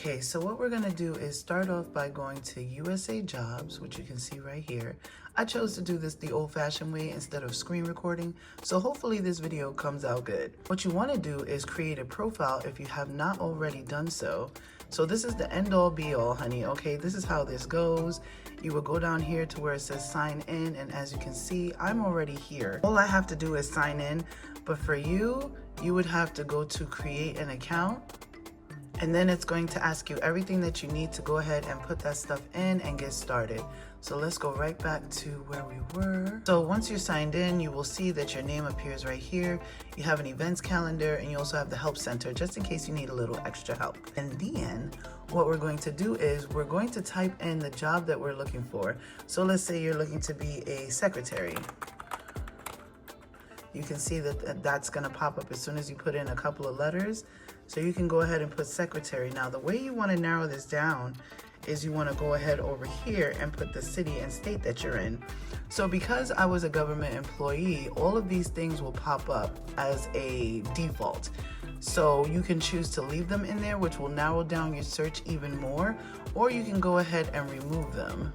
Okay, so what we're gonna do is start off by going to USA Jobs, which you can see right here. I chose to do this the old-fashioned way instead of screen recording, so hopefully this video comes out good. What you wanna do is create a profile if you have not already done so. So this is the end-all be-all, honey, okay? This is how this goes. You will go down here to where it says sign in, and as you can see, I'm already here. All I have to do is sign in, but for you, you would have to go to create an account, and then it's going to ask you everything that you need to go ahead and put that stuff in and get started. So let's go right back to where we were. So once you're signed in, you will see that your name appears right here. You have an events calendar, and you also have the help center just in case you need a little extra help. And then what we're going to do is we're going to type in the job that we're looking for. So let's say you're looking to be a secretary. You can see that that's gonna pop up as soon as you put in a couple of letters. So you can go ahead and put secretary. Now the way you wanna narrow this down is you wanna go ahead over here and put the city and state that you're in. So because I was a government employee, all of these things will pop up as a default. So you can choose to leave them in there, which will narrow down your search even more, or you can go ahead and remove them.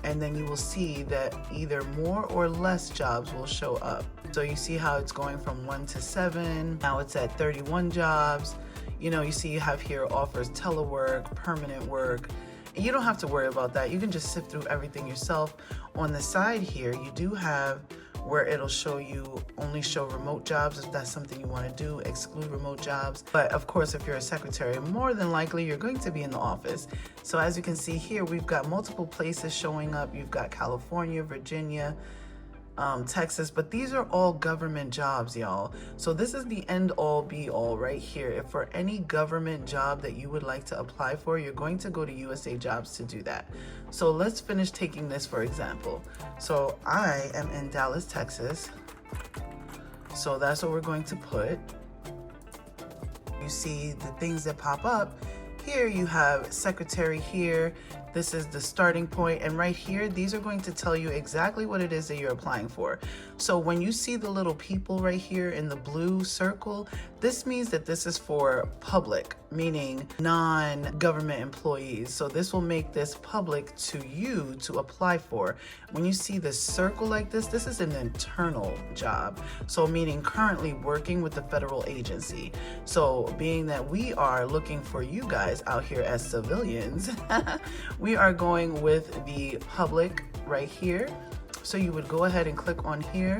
And then you will see that either more or less jobs will show up. So you see how it's going from 1 to 7, now it's at 31 jobs. You know, you see you have here offers telework, permanent work. And you don't have to worry about that. You can just sift through everything yourself. On the side here, you do have where it'll show you only show remote jobs if that's something you want to do, exclude remote jobs. But of course, if you're a secretary, more than likely you're going to be in the office. So as you can see here, we've got multiple places showing up. You've got California, Virginia, Texas, but these are all government jobs, y'all. So this is the end all be all right here. If for any government job that you would like to apply for, you're going to go to USA Jobs to do that. So let's finish taking this for example. So I am in Dallas, Texas. So that's what we're going to put. You see the things that pop up. Here you have secretary here. This is the starting point, and right here, these are going to tell you exactly what it is that you're applying for. So when you see the little people right here in the blue circle, this means that this is for public, meaning non-government employees. So this will make this public to you to apply for. When you see this circle like this is an internal job. So meaning currently working with the federal agency. So being that we are looking for you guys out here as civilians, we are going with the public right here. So you would go ahead and click on here,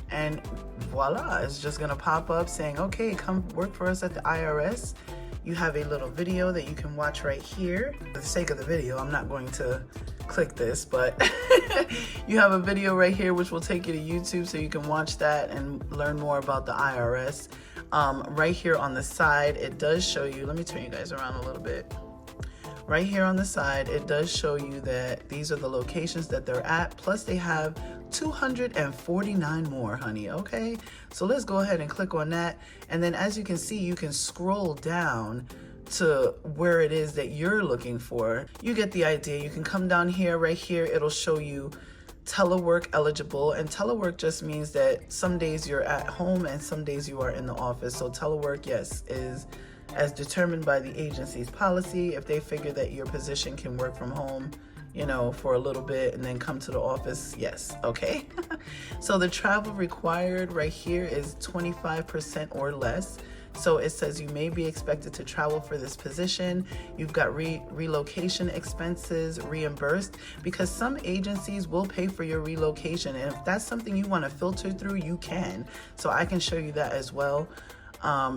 and voila, it's just gonna pop up saying, okay, come work for us at the IRS. You have a little video that you can watch right here. For the sake of the video, I'm not going to click this, but you have a video right here which will take you to YouTube so you can watch that and learn more about the IRS. Right here on the side, it does show you, let me turn you guys around a little bit. Right here on the side, it does show you that these are the locations that they're at, plus they have 249 more, honey, okay? So let's go ahead and click on that. And then as you can see, you can scroll down to where it is that you're looking for. You get the idea. You can come down here, right here, it'll show you telework eligible, and telework just means that some days you're at home and some days you are in the office. So telework, yes, is as determined by the agency's policy. If they figure that your position can work from home, you know, for a little bit and then come to the office, yes, okay. So the travel required right here is 25% or less. So it says you may be expected to travel for this position. You've got relocation expenses reimbursed, because some agencies will pay for your relocation. And if that's something you want to filter through, you can. So I can show you that as well.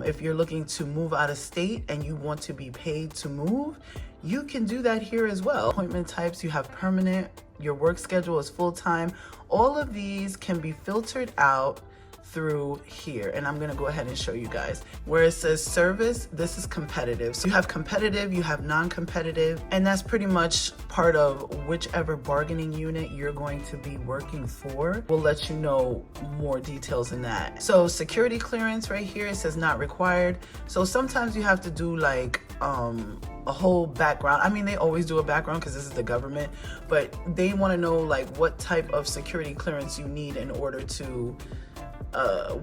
If you're looking to move out of state and you want to be paid to move, you can do that here as well. Appointment types, you have permanent, your work schedule is full-time. All of these can be filtered out through here, and I'm gonna go ahead and show you guys. Where it says service, this is competitive. So you have competitive, you have non-competitive, and that's pretty much part of whichever bargaining unit you're going to be working for. We'll let you know more details in that. So security clearance right here, it says not required. So sometimes you have to do like a whole background. I mean, they always do a background because this is the government, but they want to know like what type of security clearance you need in order to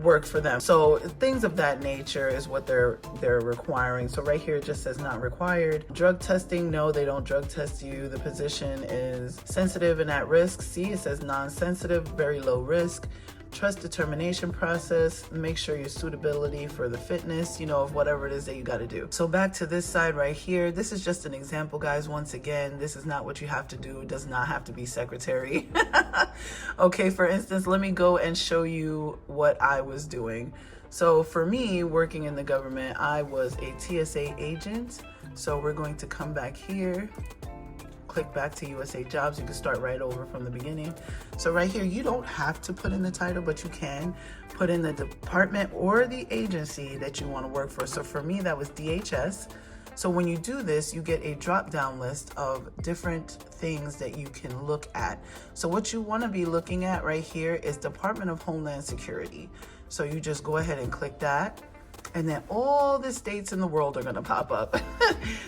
work for them. So things of that nature is what they're requiring. So right here it just says not required. Drug testing, no, they don't drug test you. The position is sensitive and at risk. See, it says non-sensitive, very low risk. Trust determination process, make sure your suitability for the fitness, you know, of whatever it is that you got to do. So back to this side right here, this is just an example, guys. Once again, this is not what you have to do. It does not have to be secretary. Okay, for instance, let me go and show you what I was doing. So for me, working in the government, I was a TSA agent. So we're going to come back here, click back to USA Jobs. You can start right over from the beginning. So right here, you don't have to put in the title, but you can put in the department or the agency that you want to work for. So for me, that was DHS. So when you do this, you get a drop-down list of different things that you can look at. So what you want to be looking at right here is Department of Homeland Security. So you just go ahead and click that. And then all the states in the world are going to pop up.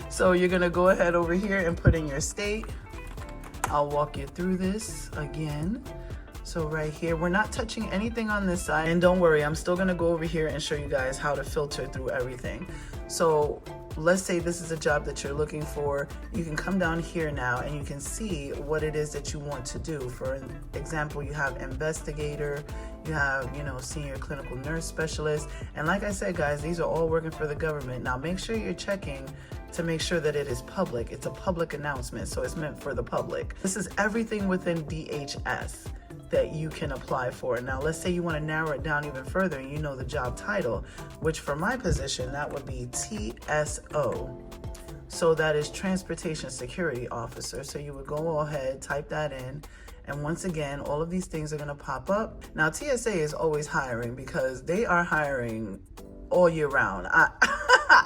So you're going to go ahead over here and put in your state. I'll walk you through this again. So right here, we're not touching anything on this side. And don't worry, I'm still going to go over here and show you guys how to filter through everything. So let's say this is a job that you're looking for. You can come down here now and you can see what it is that you want to do. For example, you have investigator, you have, you know, senior clinical nurse specialist. And like I said, guys, these are all working for the government. Now make sure you're checking to make sure that it is public. It's a public announcement, so it's meant for the public. This is everything within DHS that you can apply for. Now let's say you want to narrow it down even further and you know the job title, which for my position, that would be TSO. So that is Transportation Security Officer. So you would go ahead, type that in, and once again, all of these things are going to pop up. Now TSA is always hiring because they are hiring all year round.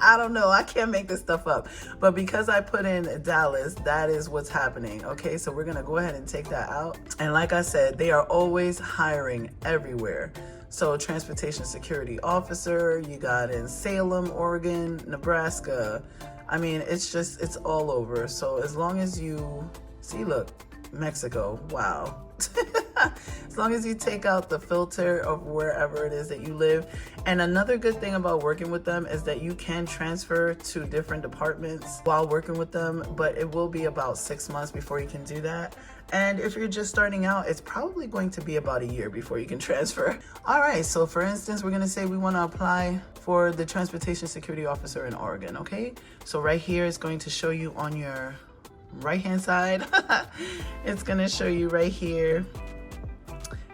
I don't know, I can't make this stuff up, but because I put in Dallas, that is what's happening. Okay, so we're gonna go ahead and take that out. And like I said, they are always hiring everywhere. So Transportation Security Officer, you got in Salem, Oregon, Nebraska. I mean, it's all over. So as long as you see, look, Mexico, wow. As long as you take out the filter of wherever it is that you live. And another good thing about working with them is that you can transfer to different departments while working with them, but it will be about 6 months before you can do that. And if you're just starting out, it's probably going to be about a year before you can transfer. All right, so for instance, we're gonna say we wanna apply for the Transportation Security Officer in Oregon, okay? So right here is going to show you on your right hand side. It's gonna show you right here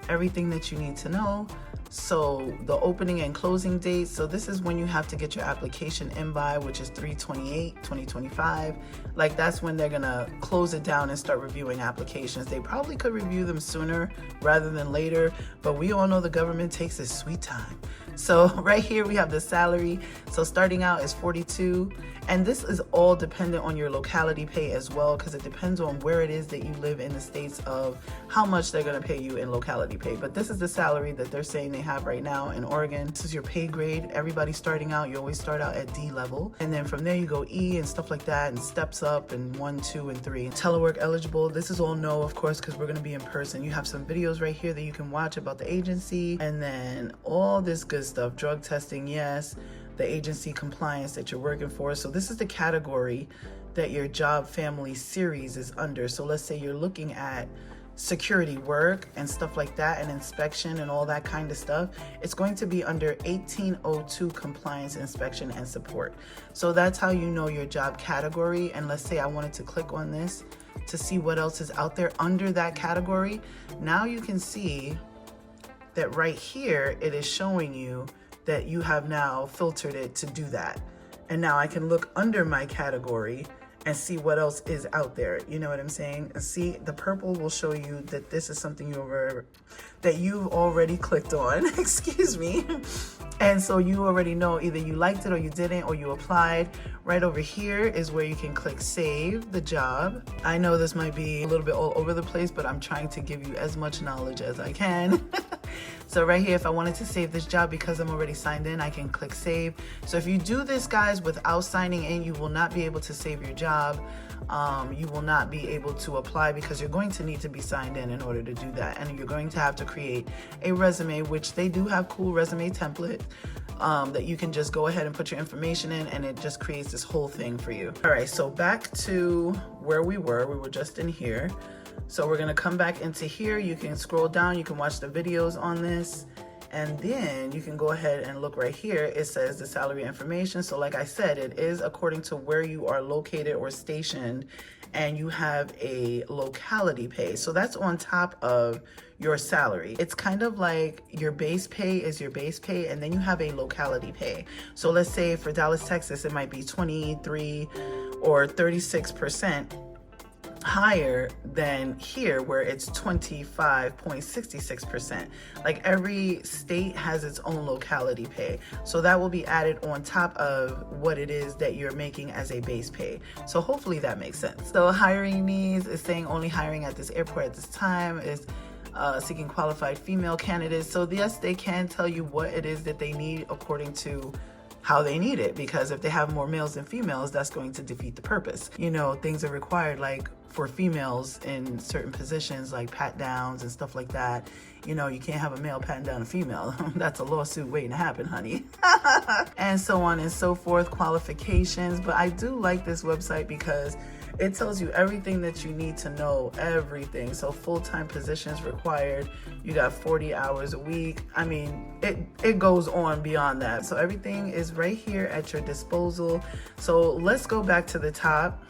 everything that you need to know. So the opening and closing date, so this is when you have to get your application in by, which is 3/28/2025. Like that's when they're gonna close it down and start reviewing applications. They probably could review them sooner rather than later, but we all know the government takes its sweet time. So right here we have the salary. So starting out is 42, and this is all dependent on your locality pay as well, because it depends on where it is that you live in the states of how much they're going to pay you in locality pay. But this is the salary that they're saying they have right now in Oregon. This is your pay grade. Everybody starting out, you always start out at D level, and then from there you go E and stuff like that, and steps up and 1, 2, and 3. Telework eligible, this is all no, of course, because we're going to be in person. You have some videos right here that you can watch about the agency, and then all this good stuff. Drug testing, yes. The agency compliance that you're working for. So this is the category that your job family series is under. So let's say you're looking at security work and stuff like that, and inspection and all that kind of stuff. It's going to be under 1802 compliance, inspection, and support. So that's how you know your job category. And let's say I wanted to click on this to see what else is out there under that category. Now you can see that right here, it is showing you that you have now filtered it to do that. And now I can look under my category and see what else is out there. You know what I'm saying? And see, the purple will show you that this is something you've already clicked on, excuse me. And so you already know either you liked it or you didn't, or you applied. Right over here is where you can click save the job. I know this might be a little bit all over the place, but I'm trying to give you as much knowledge as I can. So right here, if I wanted to save this job, because I'm already signed in, I can click save. So if you do this, guys, without signing in, you will not be able to save your job. You will not be able to apply because you're going to need to be signed in order to do that. And you're going to have to create a resume, which they do have cool resume template that you can just go ahead and put your information in, and it just creates this whole thing for you. All right, so back to where we were just in here. So we're gonna come back into here. You can scroll down, you can watch the videos on this, and then you can go ahead and look right here. It says the salary information. So like I said, it is according to where you are located or stationed, and you have a locality pay. So that's on top of your salary. It's kind of like your base pay is your base pay, and then you have a locality pay. So let's say for Dallas, Texas, it might be 23 or 36% higher than here, where it's 25.66%. Like every state has its own locality pay. So that will be added on top of what it is that you're making as a base pay. So hopefully that makes sense. So hiring needs is saying only hiring at this airport at this time, is seeking qualified female candidates. So yes, they can tell you what it is that they need according to how they need it, because if they have more males than females, that's going to defeat the purpose. You know, things are required, like for females in certain positions, like pat downs and stuff like that. You know, you can't have a male patting down a female. That's a lawsuit waiting to happen, honey. And so on and so forth, qualifications. But I do like this website because it tells you everything that you need to know, everything. So full-time positions required, you got 40 hours a week. I mean, it goes on beyond that. So everything is right here at your disposal. So let's go back to the top,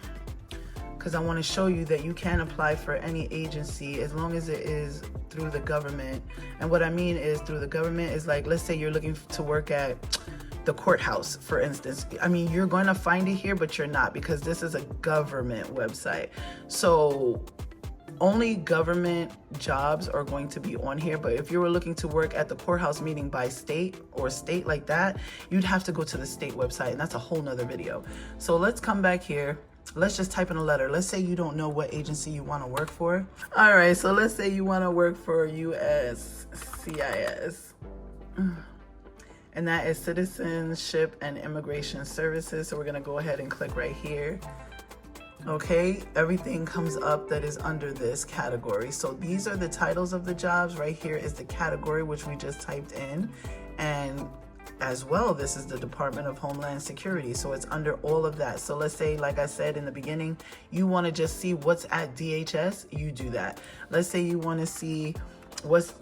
because I want to show you that you can apply for any agency as long as it is through the government. And what I mean is through the government is like, let's say you're looking to work at the courthouse, for instance. I mean, you're going to find it here, but you're not, because this is a government website. So only government jobs are going to be on here. But if you were looking to work at the courthouse, meaning by state or state like that, you'd have to go to the state website, and that's a whole nother video. So let's come back here. Let's just type in a letter. Let's say you don't know what agency you want to work for. All right, so let's say you want to work for USCIS. And that is Citizenship and Immigration Services. So we're gonna go ahead and click right here. Okay, everything comes up that is under this category. So these are the titles of the jobs. Right here is the category, which we just typed in. And as well, this is the Department of Homeland Security. So it's under all of that. So let's say, like I said in the beginning, you wanna just see what's at DHS, you do that. Let's say you wanna see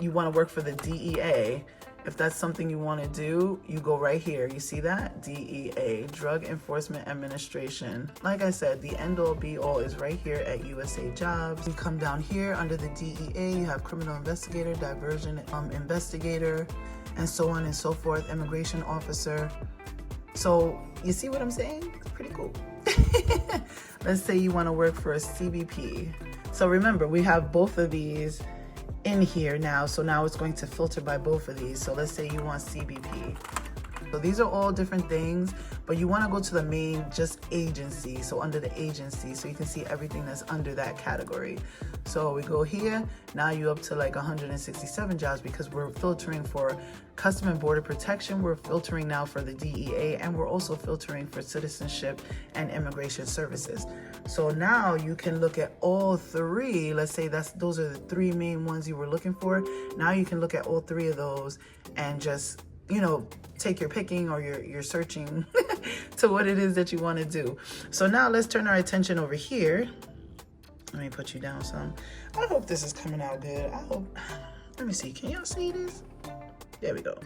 you wanna work for the DEA. If that's something you want to do, you go right here. You see that? DEA, Drug Enforcement Administration. Like I said, the end all be all is right here at USA Jobs. You come down here under the DEA, you have Criminal Investigator, Diversion Investigator, and so on and so forth, Immigration Officer. So you see what I'm saying? It's pretty cool. Let's say you want to work for a CBP. So remember, we have both of these in here now, so now it's going to filter by both of these. So let's say you want CBP. So these are all different things, but you want to go to the main just agency. So under the agency, so you can see everything that's under that category. So we go here, now you're up to like 167 jobs, because we're filtering for Custom and Border Protection, we're filtering now for the DEA, and we're also filtering for Citizenship and Immigration Services. So now you can look at all three. Let's say those are the three main ones you were looking for. Now you can look at all three of those and just, you know, take your picking, or you're searching to what it is that you want to do. So now let's turn our attention over here. Let me put you down some. I hope this is coming out good. Let me see, can y'all see this? There we go.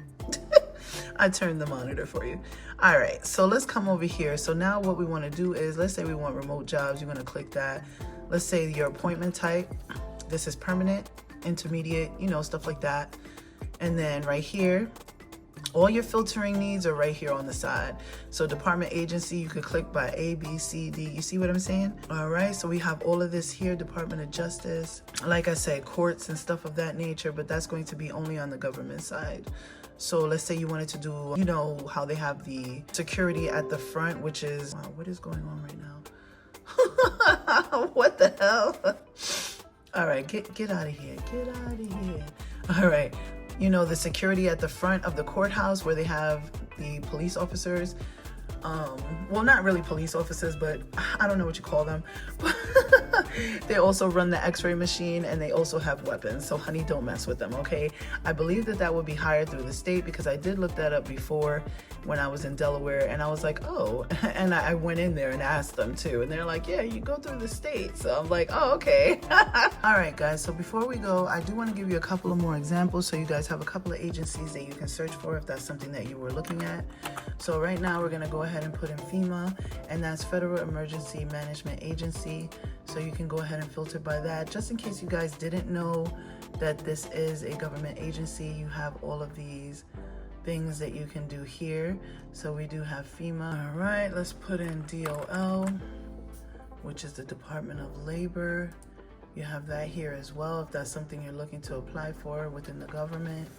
I turned the monitor for you. All right, so let's come over here. So now what we want to do is, let's say we want remote jobs. You're going to click that. Let's say your appointment type. This is permanent, intermediate, you know, stuff like that. And then right here, all your filtering needs are right here on the side. So department, agency, you could click by A, B, C, D. You see what I'm saying? All right, so we have all of this here. Department of Justice, like I said, courts and stuff of that nature, but that's going to be only on the government side. So let's say you wanted to do, you know, how they have the security at the front, which is, wow, what is going on right now? What the hell? All right, get out of here. Get out of here. All right. you know, the security at the front of the courthouse where they have the police officers. Well, not really police officers, but I don't know what you call them. They also run the x-ray machine, and they also have weapons. So honey, don't mess with them, okay? I believe that that would be hired through the state, because I did look that up before when I was in Delaware, and I was like, oh, and I went in there and asked them too, and they're like, yeah, you go through the state. So I'm like, oh, okay. All right, guys, so before we go, I do want to give you a couple of more examples so you guys have a couple of agencies that you can search for if that's something that you were looking at. So right now we're going to go ahead and put in FEMA, and that's Federal Emergency Management Agency. So you can go ahead and filter by that. Just in case you guys didn't know that this is a government agency, you have all of these things that you can do here. So we do have FEMA. All right, let's put in DOL, which is the Department of Labor. You have that here as well if that's something you're looking to apply for within the government.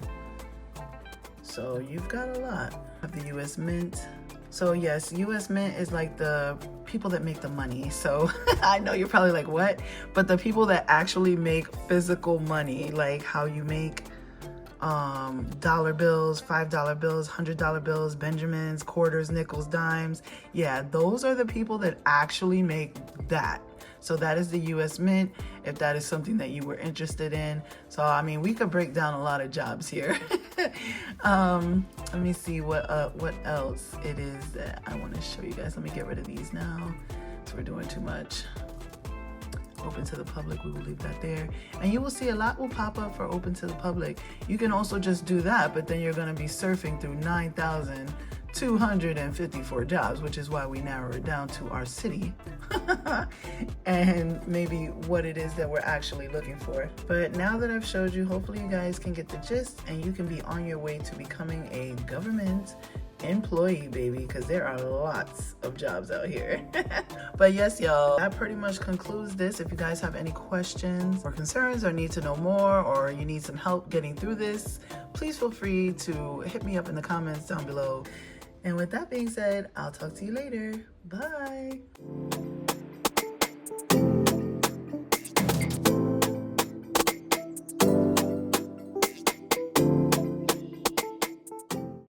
So you've got a lot. Have the US Mint. So yes, US Mint is like the people that make the money. So I know you're probably like, what? But the people that actually make physical money, like how you make dollar bills, $5 bills, $100 bills, Benjamins, quarters, nickels, dimes. Yeah, those are the people that actually make that. So that is the US Mint, if that is something that you were interested in. So I mean, we could break down a lot of jobs here. Let me see what else it is that I want to show you guys. Let me get rid of these now, so we're doing too much. Open to the public, we will leave that there, and you will see a lot will pop up for open to the public. You can also just do that, but then you're going to be surfing through 9,254 jobs, which is why we narrow it down to our city and maybe what it is that we're actually looking for. But now that I've showed you, hopefully you guys can get the gist, and you can be on your way to becoming a government employee, baby, because there are lots of jobs out here. But yes, y'all, that pretty much concludes this. If you guys have any questions or concerns or need to know more, or you need some help getting through this, please feel free to hit me up in the comments down below. And with that being said, I'll talk to you later. Bye.